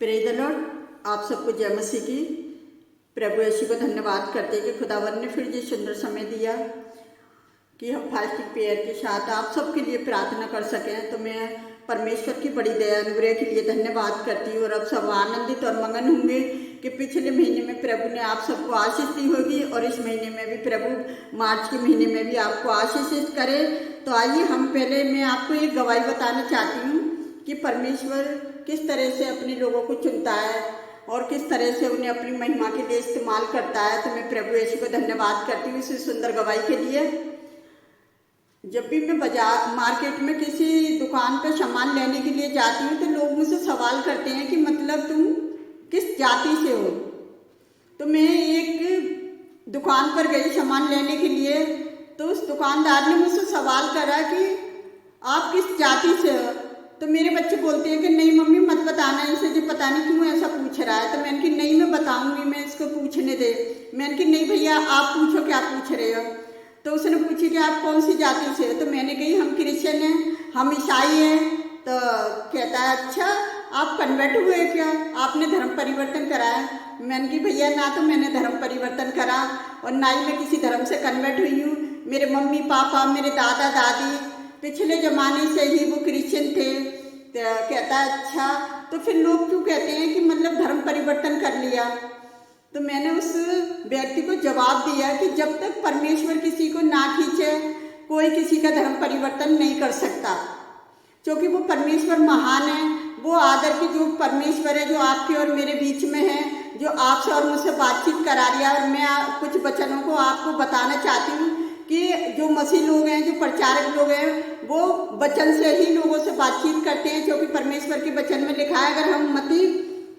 Praise the Lord. आप सबको जय मसीह की। प्रभु यीशु को धन्यवाद करते कि खुदावन ने फिर ये सुंदर समय दिया कि हम फास्टिंग प्रेयर के साथ आप सबके लिए प्रार्थना कर सकें। तो मैं परमेश्वर की बड़ी दया अनुग्रह के लिए धन्यवाद करती हूँ। और अब सब आनंदित और मगन होंगे कि पिछले महीने में प्रभु ने आप सबको आशीष दी होगी और इस महीने में भी प्रभु मार्च के महीने में भी आपको आशीषित करे। तो आइए हम पहले मैं आपको एक गवाही बताना चाहती हूँ कि परमेश्वर किस तरह से अपने लोगों को चुनता है और किस तरह से उन्हें अपनी महिमा के लिए इस्तेमाल करता है। तो मैं प्रभु यीशु को धन्यवाद करती हूँ इस सुंदर गवाही के लिए। जब भी मैं बाजार मार्केट में किसी दुकान पर सामान लेने के लिए जाती हूँ तो लोग मुझसे सवाल करते हैं कि मतलब तुम किस जाति से हो। तो मैं एक दुकान पर गई सामान लेने के लिए, तो उस दुकानदार ने मुझसे सवाल करा कि आप किस जाति से हो। तो मेरे बच्चे बोलते हैं कि नहीं मम्मी मत बताना, इसे जो पता नहीं क्यों ऐसा पूछ रहा है। तो मैंने कि नहीं मैं बताऊंगी, मैं इसको पूछने दे। मैंने कि नहीं भैया आप पूछो क्या पूछ रहे हो। तो उसने पूछी कि आप कौन सी जाति से हो। तो मैंने कही हम क्रिश्चियन हैं, हम ईसाई हैं। तो कहता है अच्छा आप कन्वर्ट हुए क्या, आपने धर्म परिवर्तन कराया। मैंने कि भैया ना तो मैंने धर्म परिवर्तन करा और ना ही मैं किसी धर्म से कन्वर्ट हुई हूँ। मेरे मम्मी पापा मेरे दादा दादी पिछले ज़माने से ही वो क्रिश्चियन थे। तो कहता है अच्छा तो फिर लोग क्यों कहते हैं कि मतलब धर्म परिवर्तन कर लिया। तो मैंने उस व्यक्ति को जवाब दिया कि जब तक परमेश्वर किसी को ना खींचे कोई किसी का धर्म परिवर्तन नहीं कर सकता, क्योंकि वो परमेश्वर महान है। वो आदर की जो परमेश्वर है जो आपके और मेरे बीच में है, जो आपसे और मुझसे बातचीत करा रहा है। और मैं कुछ वचनों को आपको बताना चाहती हूँ कि जो मसीह लोग हैं, जो प्रचारक लोग हैं, वो वचन से ही लोगों से बातचीत करते हैं। क्योंकि परमेश्वर के वचन में लिखा है, अगर हम मत्ती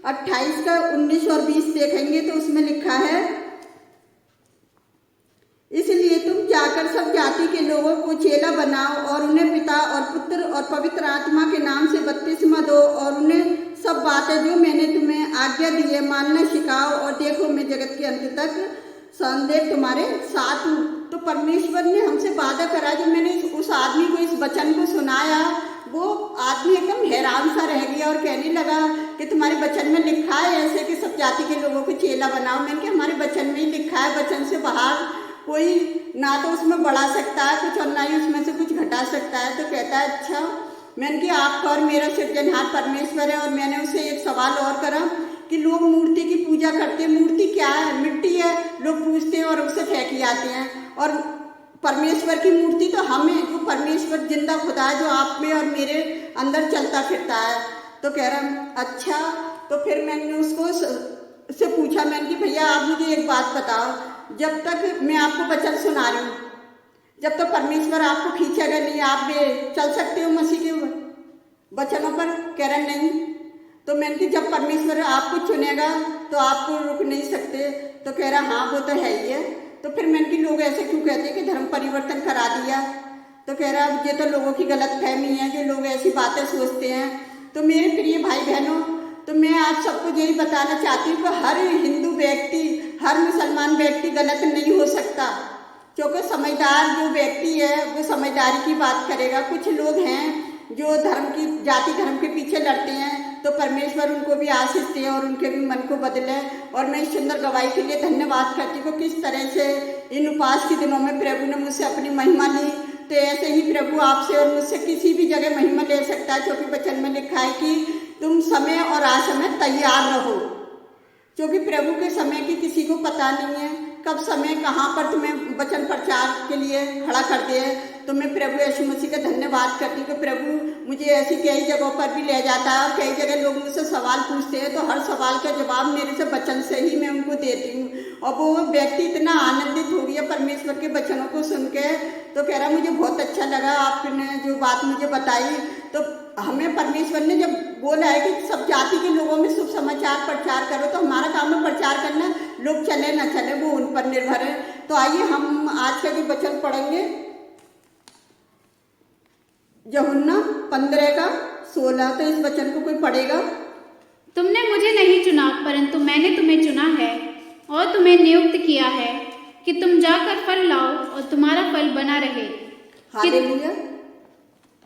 28 का 19 और 20 देखेंगे तो उसमें लिखा है, इसलिए तुम जाकर सब जाति के लोगों को चेला बनाओ और उन्हें पिता और पुत्र और पवित्र आत्मा के नाम से बपतिस्मा दो और उन्हें सब बातें जो मैंने तुम्हें आज्ञा दी है मानना सिखाओ। और देखो मैं जगत के अंत तक संदेह तुम्हारे साथ हूँ। तो परमेश्वर ने हमसे वादा करा। जब मैंने उस आदमी को इस वचन को सुनाया, वो आदमी एकदम हैरान सा रह गया और कहने लगा कि तुम्हारे वचन में लिखा है ऐसे कि सब जाति के लोगों को चेला बनाओ। मैंने कहा हमारे वचन में ही लिखा है, वचन से बाहर कोई ना तो उसमें बढ़ा सकता है कुछ और ना ही उसमें से कुछ घटा सकता है। तो कहता है अच्छा। मैंने कहा आपका और मेरा सृजनहार परमेश्वर है। और मैंने उसे एक सवाल और करा कि लोग मूर्ति की पूजा करते हैं, मूर्ति क्या है, मिट्टी है, लोग पूजते हैं और उसे फेंक आते हैं। और परमेश्वर की मूर्ति तो हम है, जो परमेश्वर जिंदा खुदा है, जो आप में और मेरे अंदर चलता फिरता है। तो कह रहा अच्छा। तो फिर मैंने उसको से पूछा, मैंने कि भैया आप मुझे एक बात बताओ, जब तक मैं आपको वचन सुना रही हूँ, जब तक परमेश्वर आपको खींचेगा नहीं, आप भी चल सकते हो मसीह के वचनों पर। कह रहा नहीं। तो मैंने कि जब परमेश्वर आपको चुनेगा तो आपको रुक नहीं सकते। तो कह रहा हाँ वो तो है ही है। तो फिर मैंने कि लोग ऐसे क्यों कहते हैं कि धर्म परिवर्तन करा दिया। तो कह रहा ये तो लोगों की गलत फहमी है, जो लोग ऐसी बातें सोचते हैं। तो मेरे प्रिय भाई बहनों, तो मैं आप सबको यही बताना चाहती हूँ कि हर हिंदू व्यक्ति, हर मुसलमान व्यक्ति गलत नहीं हो सकता। क्योंकि समझदार जो व्यक्ति है वो समझदारी की बात करेगा। कुछ लोग हैं जो धर्म की जाति धर्म के पीछे लड़ते हैं, तो परमेश्वर उनको भी आशीष दे और उनके भी मन को बदले। और मैं इस सुंदर गवाही के लिए धन्यवाद करती हूँ किस तरह से इन उपवास के दिनों में प्रभु ने मुझसे अपनी महिमा ली। तो ऐसे ही प्रभु आपसे और मुझसे किसी भी जगह महिमा ले सकता है। क्योंकि वचन में लिखा है कि तुम समय और असमय तैयार रहो, क्योंकि प्रभु के समय की किसी को पता नहीं है, कब समय कहाँ पर तुम्हें वचन प्रचार के लिए खड़ा कर दे। तो मैं प्रभु यीशु मसीह का धन्यवाद करती हूँ कि प्रभु मुझे ऐसी कई जगहों पर भी ले जाता है। और कई जगह लोग मुझसे सवाल पूछते हैं तो हर सवाल का जवाब मेरे से वचन से ही मैं उनको देती हूँ। और वो व्यक्ति इतना आनंदित हो गया परमेश्वर के वचनों को सुन के। तो कह रहा मुझे बहुत अच्छा लगा आपने जो बात मुझे बताई। तो हमें परमेश्वर ने जब बोला है कि सब जाति के लोगों में शुभ समाचार प्रचार करो, तो हमारा काम है प्रचार करना। लोग चले ना चले वो उन पर निर्भर है। तो आइए हम आज का जो वचन पढ़ेंगे, यूहन्ना 15 का 16। तो इस वचन को कोई पढ़ेगा। तुमने मुझे नहीं चुना परंतु मैंने तुम्हें चुना है और तुम्हें नियुक्त किया है कि तुम जाकर फल लाओ और तुम्हारा फल बना रहे, हालेलुया।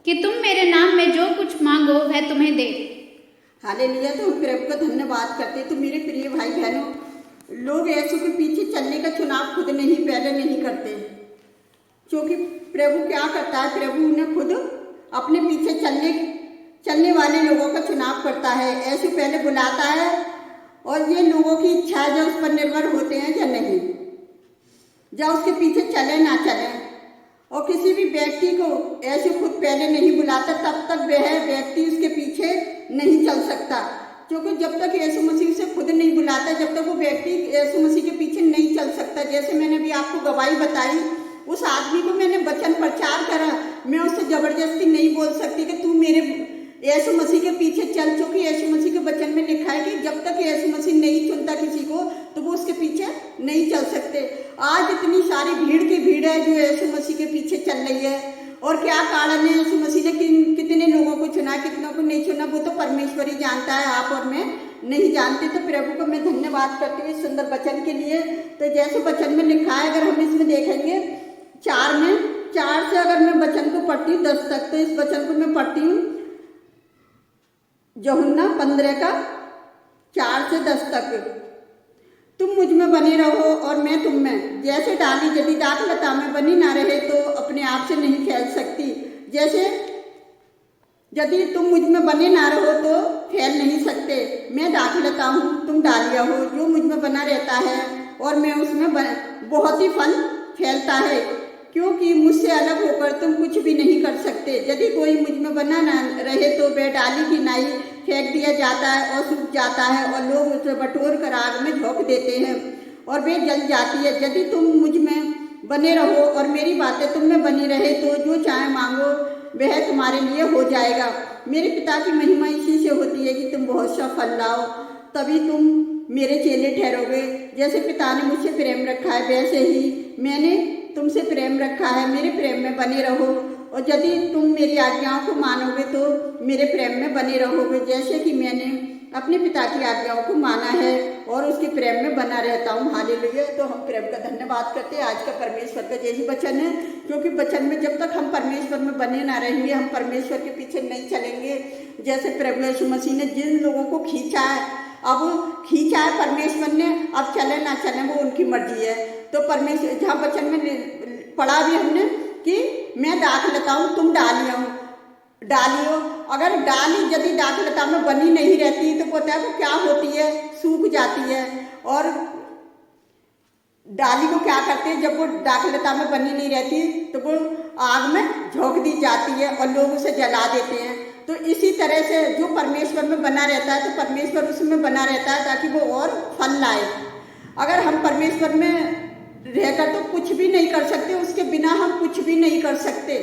कि तुम मेरे नाम में जो कुछ मांगो वह तुम्हें दे। हालेलुया। तो हम प्रभु का धन्यवाद करते हैं। तो मेरे प्रिय भाई बहनों, लोग यीशु के पीछे चलने का चुनाव खुद पहले नहीं करते, क्योंकि प्रभु क्या करता है, प्रभु उन्हें खुद अपने पीछे चलने वाले लोगों का चुनाव करता है। यीशु पहले बुलाता है और ये लोगों की इच्छा है जो उस पर निर्भर होते हैं या नहीं, या उसके पीछे चले ना चले। और किसी भी व्यक्ति को यीशु खुद पहले नहीं बुलाता, तब तक वह व्यक्ति उसके पीछे नहीं चल सकता, क्योंकि जब तक यीशु मसीह उसे खुद नहीं बुलाता, जब तक वो व्यक्ति यीशु मसीह के पीछे नहीं चल सकता। जैसे मैंने भी आपको गवाही बताई, उस आदमी को मैंने वचन प्रचार करा, मैं उससे जबरदस्ती नहीं बोल सकती कि तू मेरे यीशु मसीह के पीछे चल, क्योंकि यीशु मसीह के वचन में लिखा है कि जब तक यीशु मसीह नहीं चुनता किसी को तो वो उसके पीछे नहीं चल सकते। आज इतनी सारी भीड़ की भीड़ है जो यीशु मसीह के पीछे चल रही है, और क्या कारण है, यीशु मसीह ने कितने लोगों को चुना, कितनों को नहीं चुना, वो तो परमेश्वर ही जानता है, आप और मैं नहीं जानते। तो प्रभु को मैं धन्यवाद करती हूँ सुंदर वचन के लिए। तो जैसे वचन में लिखा है, अगर हम इसमें देखेंगे 4 से अगर मैं वचन को पढ़ती हूँ 10 तक, तो इस वचन को मैं पढ़ती हूँ यूहन्ना 15 का 4 से 10 तक। तुम मुझ में बने रहो और मैं तुम में, जैसे डाली यदि दाखलता में बनी ना रहे तो अपने आप से नहीं फैल सकती, जैसे यदि तुम मुझ में बने ना रहो तो फैल नहीं सकते। मैं दाखलता हूँ, तुम डालिया हो, जो मुझ में बना रहता है और मैं उसमें बहुत ही फल फैलता है, क्योंकि मुझसे अलग होकर तुम कुछ भी नहीं कर सकते। यदि कोई मुझ में बना ना रहे तो वह डाली की नाई फेंक दिया जाता है और सूख जाता है, और लोग उसे बटोर कर आग में झोंक देते हैं और वे जल जाती है। यदि तुम मुझ में बने रहो और मेरी बातें तुम में बनी रहे तो जो चाहे मांगो वह तुम्हारे लिए हो जाएगा। मेरे पिता की महिमा इसी से होती है कि तुम बहुत सा फल लाओ, तभी तुम मेरे चेले ठहरोगे। जैसे पिता ने मुझसे प्रेम रखा है वैसे ही मैंने तुमसे प्रेम रखा है, मेरे प्रेम में बने रहो, और यदि तुम मेरी आज्ञाओं को मानोगे तो मेरे प्रेम में बने रहोगे, जैसे कि मैंने अपने पिता की आज्ञाओं को माना है और उसके प्रेम में बना रहता हूँ। हालेलुया। तो हम प्रेम का धन्यवाद करते हैं। आज का परमेश्वर का यही वचन है, क्योंकि वचन में जब तक हम परमेश्वर में बने ना रहेंगे, हम परमेश्वर के पीछे नहीं चलेंगे। जैसे प्रभु यीशु मसीह ने जिन लोगों को खींचा है, अब खींचा है परमेश्वर ने, अब चले ना चले वो उनकी मर्जी है। तो परमेश्वर जहाँ वचन में पढ़ा भी हमने कि मैं दाखलता हूँ, तुम डालियो। अगर डाली यदि दाखलता में बनी नहीं रहती तो पता है वो क्या होती है, सूख जाती है। और डाली को क्या करते हैं, जब वो दाखलता में बनी नहीं रहती तो वो आग में झोंक दी जाती है और लोग उसे जला देते हैं। तो इसी तरह से जो परमेश्वर में बना रहता है तो परमेश्वर उसमें बना रहता है ताकि वो और फल लाए। अगर हम परमेश्वर में रहकर तो कुछ भी नहीं कर सकते, उसके बिना हम कुछ भी नहीं कर सकते।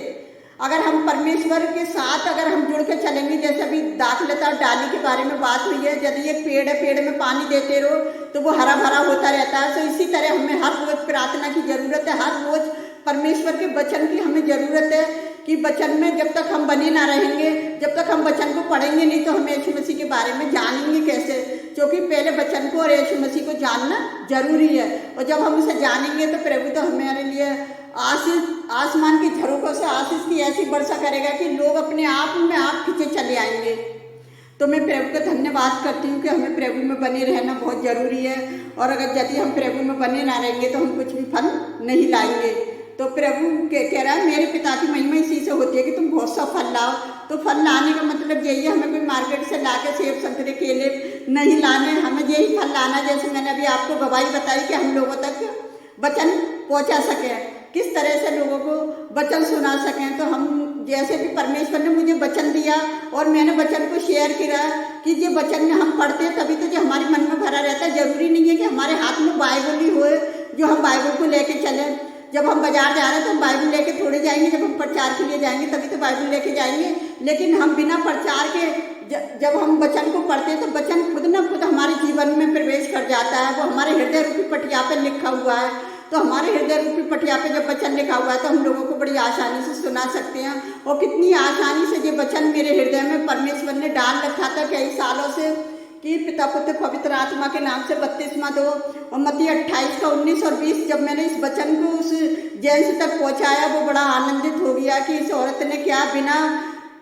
अगर हम परमेश्वर के साथ अगर हम जुड़ के चलेंगे, जैसे अभी दाखलता और डाली के बारे में बात हुई है, यदि एक पेड़ है, पेड़ में पानी देते रहो तो वो हरा भरा होता रहता है। तो इसी तरह हमें हर रोज प्रार्थना की जरूरत है, हर रोज परमेश्वर के वचन की हमें जरूरत है कि वचन में जब तक हम बने ना रहेंगे, जब तक हम वचन को पढ़ेंगे नहीं तो हम यीशु मसीह के बारे में जानेंगे कैसे, क्योंकि पहले वचन को और यीशु मसीह को जानना जरूरी है। और जब हम उसे जानेंगे तो प्रभु तो हमारे लिए आशीष, आसमान की झरोखों से आशीष की ऐसी वर्षा करेगा कि लोग अपने आप में आप खींचे चले आएंगे। तो मैं प्रभु का धन्यवाद करती हूँ कि हमें प्रभु में बने रहना बहुत जरूरी है, और अगर यदि हम प्रभु में बने ना रहेंगे तो हम कुछ भी फल नहीं लाएंगे। तो प्रभु कह रहा है मेरे पिता की महिमा इसी से होती है कि तुम बहुत सा फल लाओ। तो फल लाने का मतलब यही है, हमें कोई मार्केट से ला के सेब संतरे केले नहीं लाने, हमें यही फल लाना। जैसे मैंने अभी आपको गवाही बताई कि हम लोगों तक वचन पहुंचा सकें, किस तरह से लोगों को वचन सुना सकें। तो हम जैसे भी परमेश्वर ने मुझे वचन दिया और मैंने वचन को शेयर किया कि ये वचन में हम पढ़ते हैं तभी तो जो हमारे मन में भरा रहता है। जरूरी नहीं है कि हमारे हाथ में बाइबल ही होए जो हम बाइबल को लेके चलें। जब हम बाजार जा रहे हैं तो हम बाइबल लेके थोड़े जाएंगे, जब हम प्रचार के लिए जाएंगे तभी तो बाइबल लेके जाएंगे। लेकिन हम बिना प्रचार के जब हम वचन को पढ़ते हैं तो वचन खुद न खुद हमारे जीवन में प्रवेश कर जाता है। वो हमारे हृदय रूपी पटिया पे लिखा हुआ है। तो हमारे हृदय रूपी पटिया पे जब वचन लिखा हुआ है तो हम लोगों को बड़ी आसानी से सुना सकते हैं। और कितनी आसानी से ये वचन मेरे हृदय में परमेश्वर ने डाल रखा था कई सालों से कि पिता पुत्र पवित्र आत्मा के नाम से बपतिस्मा दो। और मत्ती 28 का 19 और 20 जब मैंने इस वचन को उस जेंट्स तक पहुंचाया वो बड़ा आनंदित हो गया कि इस औरत ने क्या बिना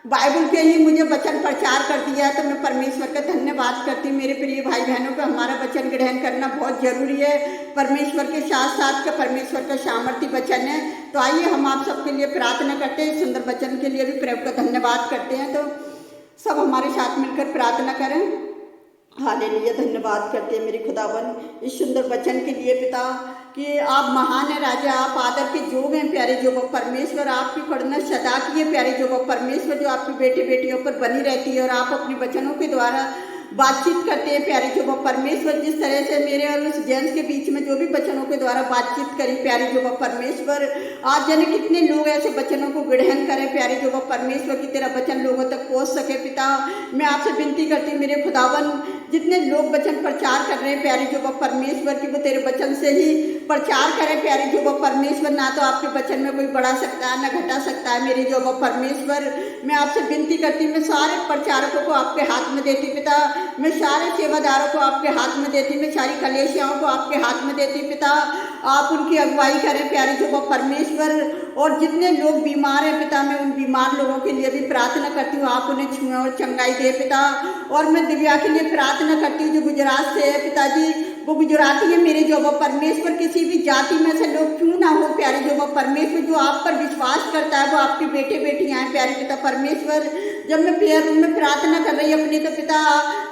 बाइबल के ही मुझे वचन प्रचार कर दिया है, तो मैं परमेश्वर का धन्यवाद करती हूँ। मेरे प्रिय भाई बहनों को हमारा वचन ग्रहण करना बहुत जरूरी है। परमेश्वर के साथ साथ का परमेश्वर का सामर्थ्य वचन है। तो आइए हम आप सबके लिए प्रार्थना करते हैं, सुंदर वचन के लिए भी प्रभु का धन्यवाद करते हैं। तो सब हमारे साथ मिलकर प्रार्थना करें। हालेलुया, धन्यवाद करते हैं मेरे खुदावन इस सुंदर वचन के लिए पिता, कि आप महान है राजा, आप आदर के जोग हैं प्यारे जोग परमेश्वर। आपकी पढ़ना सदा की है प्यारे जोग परमेश्वर, जो आपकी बेटे बेटियों पर बनी रहती है और आप अपने वचनों के द्वारा बातचीत करते हैं प्यारे जो परमेश्वर। जिस तरह से मेरे और उस जेंट्स के बीच में जो भी वचनों के द्वारा बातचीत करी प्यारे जो परमेश्वर, आज जाने कितने लोग ऐसे वचनों को ग्रहण करें प्यारे जो परमेश्वर, की तेरा वचन लोगों तक पहुंच सके पिता। मैं आपसे विनती करती हूँ मेरे खुदावन, जितने लोग वचन प्रचार कर रहे हैं प्यारे जो परमेश्वर, की वो तेरे वचन से ही प्रचार करें प्यारे जो परमेश्वर। ना तो आपके वचन में कोई बढ़ा सकता है ना घटा सकता है मेरे जो परमेश्वर। मैं आपसे विनती करती हूँ, मैं सारे प्रचारकों को आपके हाथ में देती पिता, मैं सारे सेवादारों को आपके हाथ में देती, मैं सारी कलेशियाओं को आपके हाथ में देती पिता। आप उनकी अगुवाई करें प्यारे जो परमेश्वर। और जितने लोग बीमार हैं पिता, मैं उन बीमार लोगों के लिए भी प्रार्थना करती हूँ, आप उन्हें छुएं और चंगाई दे पिता। और मैं दिव्या के लिए प्रार्थना करती हूँ जो गुजरात से है पिताजी, वो गुजराती है मेरे जो परमेश्वर। किसी भी जाति में से लोग क्यों ना हो प्यारे जो परमेश्वर, जो आप पर विश्वास करता है वो आपके बेटे बेटियां हैं प्यारे पिता परमेश्वर। जब मैं प्रेयर रूम में प्रार्थना कर रही अपनी, तो पिता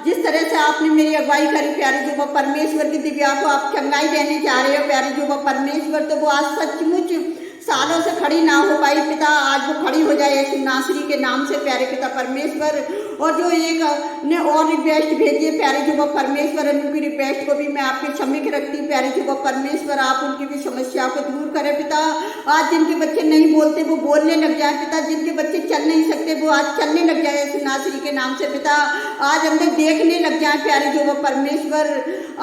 जिस तरह से आपने मेरी अगुवाई करी प्यारे जो परमेश्वर, की दिव्या को आप चंगाई देने जा रहे हो प्यारे जो परमेश्वर, तो वो आज सचमुच सालों से खड़ी ना हो पाई पिता, आज वो खड़ी हो जाए यीशु नासरी के नाम से प्यारे पिता परमेश्वर। और जो एक ने और रिक्वेस्ट भेजी है प्यारे जो परमेश्वर, उनकी रिक्वेस्ट को भी मैं आपके सम्मुख रखती हूँ प्यारे जो परमेश्वर। आप उनकी भी समस्याओं को दूर करें पिता। आज जिनके बच्चे नहीं बोलते वो बोलने लग जाए पिता, जिनके बच्चे चल नहीं सकते वो आज चलने लग जाए यीशु नासरी के नाम से पिता। आज अंदर देखने लग जाए प्यारे जो परमेश्वर।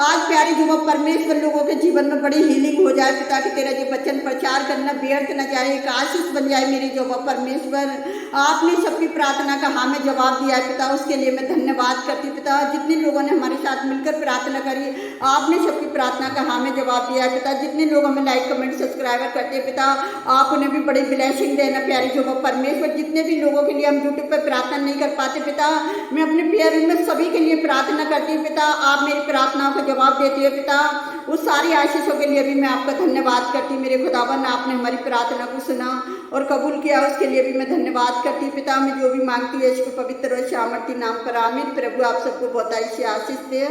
आज प्यारे जो परमेश्वर लोगों के जीवन में बड़ी हीलिंग हो जाए पिता, कि तेरा जो वचन प्रचार करना व्यर्थ न जाए, एक आशीष बन जाए मेरे जो परमेश्वर। आपने सबकी प्रार्थना का हाँ में जवाब दिया पिता, उसके लिए मैं धन्यवाद करती पिता। जितने लोगों ने हमारे साथ मिलकर प्रार्थना करी, आपने सबकी प्रार्थना का हाँ में जवाब दिया पिता। जितने लोग हमें लाइक कमेंट सब्सक्राइबर करते हैं पिता, आप उन्हें भी बड़ी ब्लेसिंग देना प्यारे जो परमेश्वर। जितने भी लोगों के लिए हम यूट्यूब पर प्रार्थना नहीं कर पाते पिता, मैं अपने प्रेयर रूम में सभी के लिए प्रार्थना करती हूँ पिता। आप मेरी प्रार्थनाओं को जवाब देती है पिता। उस सारी आशीषों के लिए भी मैं आपका धन्यवाद करती हूँ मेरे खुदावन। आपने हमारी प्रार्थना को सुना और कबूल किया, उसके लिए भी मैं धन्यवाद करती पिता। मैं जो भी मांगती है इसको पवित्र और सामर्थ्य नाम पर आमीन। प्रभु आप सबको बहुत ऐसी आशीष दे।